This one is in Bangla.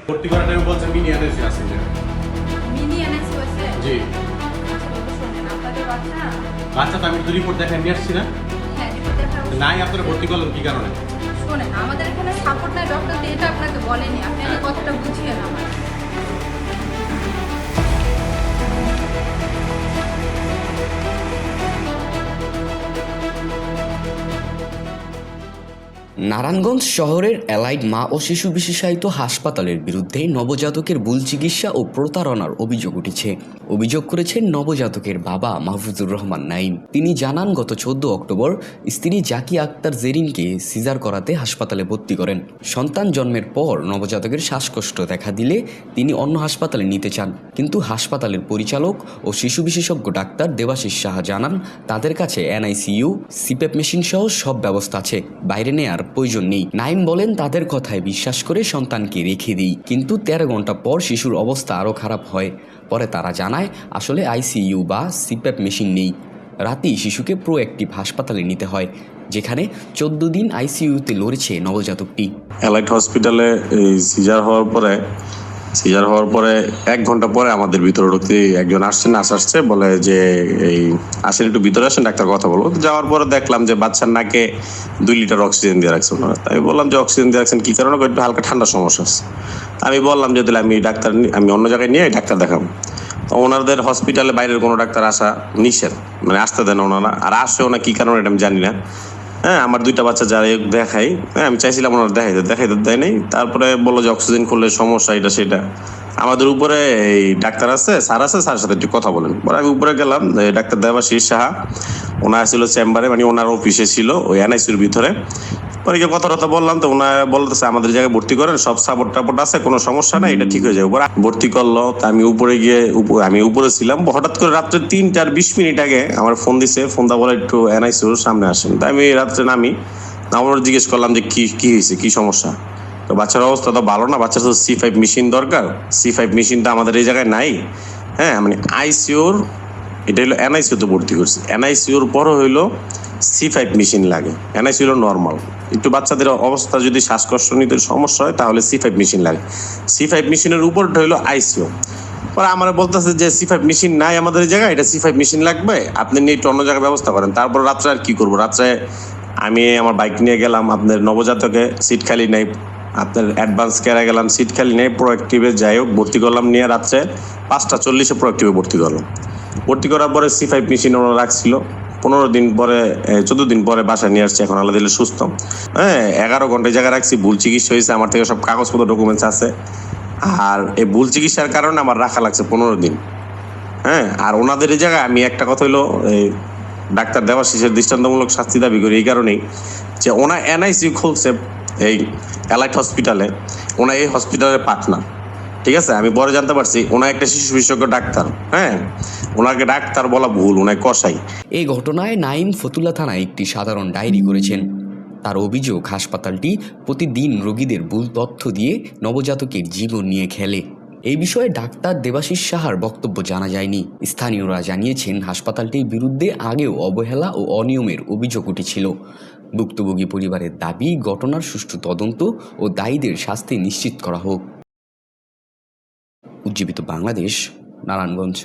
ভর্তি করার টাইমে বলছেন মিনি অ্যানেসিয়া আছে যে মিনি অ্যানেক্স হয়েছে। জি শোনেন, আপনাদের বাচ্চা বাচ্চা তো আমি তো রিপোর্ট দেখাই নিয়ে আসছি না হ্যাঁ রিপোর্ট দেখা নাই আপনারা ভর্তি করলেন কি কারণে শোনেন, আমাদের এখানে সাপোর্ট নাই ডক্টর, এটা আপনাকে বলেনি, আপনি আগে কথাটা বুঝিয়ে না আমার। নারায়ণগঞ্জ শহরের অ্যালাইড মা ও শিশু বিশেষায়িত হাসপাতালের বিরুদ্ধে নবজাতকের ভুল চিকিৎসা ও প্রতারণার অভিযোগ উঠেছে। অভিযোগ করেছেন নবজাতকের বাবা মাহফুজুর রহমান নাইম। তিনি জানান, গত 14 অক্টোবর স্ত্রী জাকি আক্তার জেরিনকে সিজার করাতে হাসপাতালে ভর্তি করেন। সন্তান জন্মের পর নবজাতকের শ্বাসকষ্ট দেখা দিলে তিনি অন্য হাসপাতালে নিতে চান, কিন্তু হাসপাতালের পরিচালক ও শিশু বিশেষজ্ঞ ডাক্তার দেবাশিস সাহা জানান, তাদের কাছে এনআইসিইউ, সিপ্যাপ মেশিন সহ সব ব্যবস্থা আছে, বাইরে নেয়ার প্রয়োজন নেই। নাইম বলেন, তাদের কথায় বিশ্বাস করে সন্তানকে রেখে দিই, কিন্তু 13 ঘন্টা পর শিশুর অবস্থা আরও খারাপ হয়। পরে তারা জানায় আসলে আইসিইউ বা সিপ্যাপ মেশিন নেই। রাতেই শিশুকে প্রোঅ্যাক্টিভ হাসপাতালে নিতে হয়, যেখানে 14 দিন আইসিইউতে লড়েছে নবজাতকটি। অ্যালাইড হসপিটালে সিজার হওয়ার পরে 1 ঘন্টা পরে আমাদের ভিতরে ঢুকতে একজন আসছে বলে যে এই আসেন একটু ভিতরে আসেন, ডাক্তার কথা বলবো। যাওয়ার পরে দেখলাম যে বাচ্চার নাকে 2 লিটার অক্সিজেন দিয়ে রাখছেন। তাই বললাম যে অক্সিজেন দিয়ে রাখছেন কি কারণে, একটু হালকা ঠান্ডা সমস্যা আছে। আমি বললাম যে তাহলে আমি অন্য জায়গায় নিয়ে ডাক্তার দেখাবো। তো ওনাদের হসপিটালে বাইরের কোনো ডাক্তার আসা নিষেধ, মানে আসতে দেন ওনারা, আর আসেও না কি কারণে এটা আমি জানি না। হ্যাঁ, আমার 2টা বাচ্চা যারা দেখাই, হ্যাঁ আমি চাইছিলাম ওনারা দেখাইতে দেয় নাই। তারপরে বললো যে অক্সিজেন করলে সমস্যা এটা সেটা। আমাদের উপরে এই ডাক্তার আছে, স্যারের সাথে একটু কথা বলেন। পরে আমি উপরে গেলাম, ডাক্তার দেবাশিস সাহা ওনার ছিল চেম্বারে, মানে ওনার অফিসে ছিল ওই এনআইসিউর ভিতরে। পরে গিয়ে কথা বললাম, তো ওনারা বলতেছে আমাদের জায়গায় ভর্তি করেন, সব সাপোর্ট টাপোর্ট আছে, কোনো সমস্যা নাই, এটা ঠিক হয়ে যাবে। পরে ভর্তি করলো। তা আমি উপরে ছিলাম। হঠাৎ করে রাত্রে 3:20 মিনিট আগে আমার ফোন দিছে, ফোনটা বলে একটু এনআইসিউর সামনে আসেন। তাই আমি রাত্রে আমরা জিজ্ঞেস করলাম যে কি হয়েছে, কি সমস্যা। তো বাচ্চার অবস্থা তো ভালো না, বাচ্চার তো C5 মেশিন দরকার। C5 মেশিনটা আমাদের এই জায়গায় নাই। হ্যাঁ, মানে আইসিউর, এটা হলো এনআইসিউতে ভর্তি করছি, এনআইসিউর পরও হইলো C5 মেশিন লাগে। এনআইসিউ হলো নর্মাল, একটু বাচ্চাদের অবস্থা যদি শ্বাসকষ্ট নিতে সমস্যা হয় তাহলে C5 মেশিন লাগে। C5 মেশিনের উপরটা হইলো আইসিউ। পরে আমার বলতেছে যে C5 মেশিন নাই আমাদের এই জায়গায়, এটা C5 মেশিন লাগবে, আপনি নিয়ে একটু অন্য জায়গায় ব্যবস্থা করেন। তারপর রাত্রে আর কি করবো, রাত্রে আমি আমার বাইক নিয়ে গেলাম, আপনার নবজাতকে সিট খালি নেই, আপনার অ্যাডভান্স কেয়ারে গেলাম, সিট খালি নেই, প্রোঅ্যাক্টিভে যাই হোক ভর্তি করলাম, নিয়ে রাত্রে 5:40 প্রোঅ্যাক্টিভে ভর্তি করলাম। ভর্তি করার পরে C5 মেশিন ওরা রাখছিল। 14 দিন পরে বাসায় নিয়ে আসছে, এখন আলাদা সুস্থ। হ্যাঁ, 11 ঘন্টায় জায়গায় রাখছি, ভুল চিকিৎসা হয়েছে, আমার থেকে সব কাগজপত্র ডকুমেন্টস আছে। আর এই ভুল চিকিৎসার কারণে আমার রাখা লাগছে 15 দিন। হ্যাঁ, আর ওনাদের এই জায়গায় আমি একটা কথা হইলো ডাক্তার দেবাশিসের দৃষ্টান্তমূলক শাস্তি দাবি করি এই কারণেই যে ওনা এনআইসিউ খুলছে এই অ্যালাইড হসপিটালে, ওনা এই হসপিটালের পার্টনার। ঠিক আছে, আমি পরে জানতে পারছি ওনা একটা শিশু বিশেষজ্ঞ ডাক্তার। হ্যাঁ, ওনাকে ডাক্তার বলা ভুল, ওনাকে কসাই। এই ঘটনায় নাইম ফতুল্লা থানায় একটি সাধারণ ডায়েরি করেছেন। তার অভিযোগ, হাসপাতালটি প্রতিদিন রোগীদের ভুল তথ্য দিয়ে নবজাতকের জীবন নিয়ে খেলে। এই বিষয়ে ডাক্তার দেবাশিস সাহার বক্তব্য জানা যায়নি। স্থানীয়রা জানিয়েছেন, হাসপাতালটির বিরুদ্ধে আগেও অবহেলা ও অনিয়মের অভিযোগ উঠেছিল। ভুক্তভোগী পরিবারের দাবি, ঘটনার সুষ্ঠু তদন্ত ও দায়ীদের শাস্তি নিশ্চিত করা হোক। উজ্জীবিত বাংলাদেশ, নারায়ণগঞ্জ।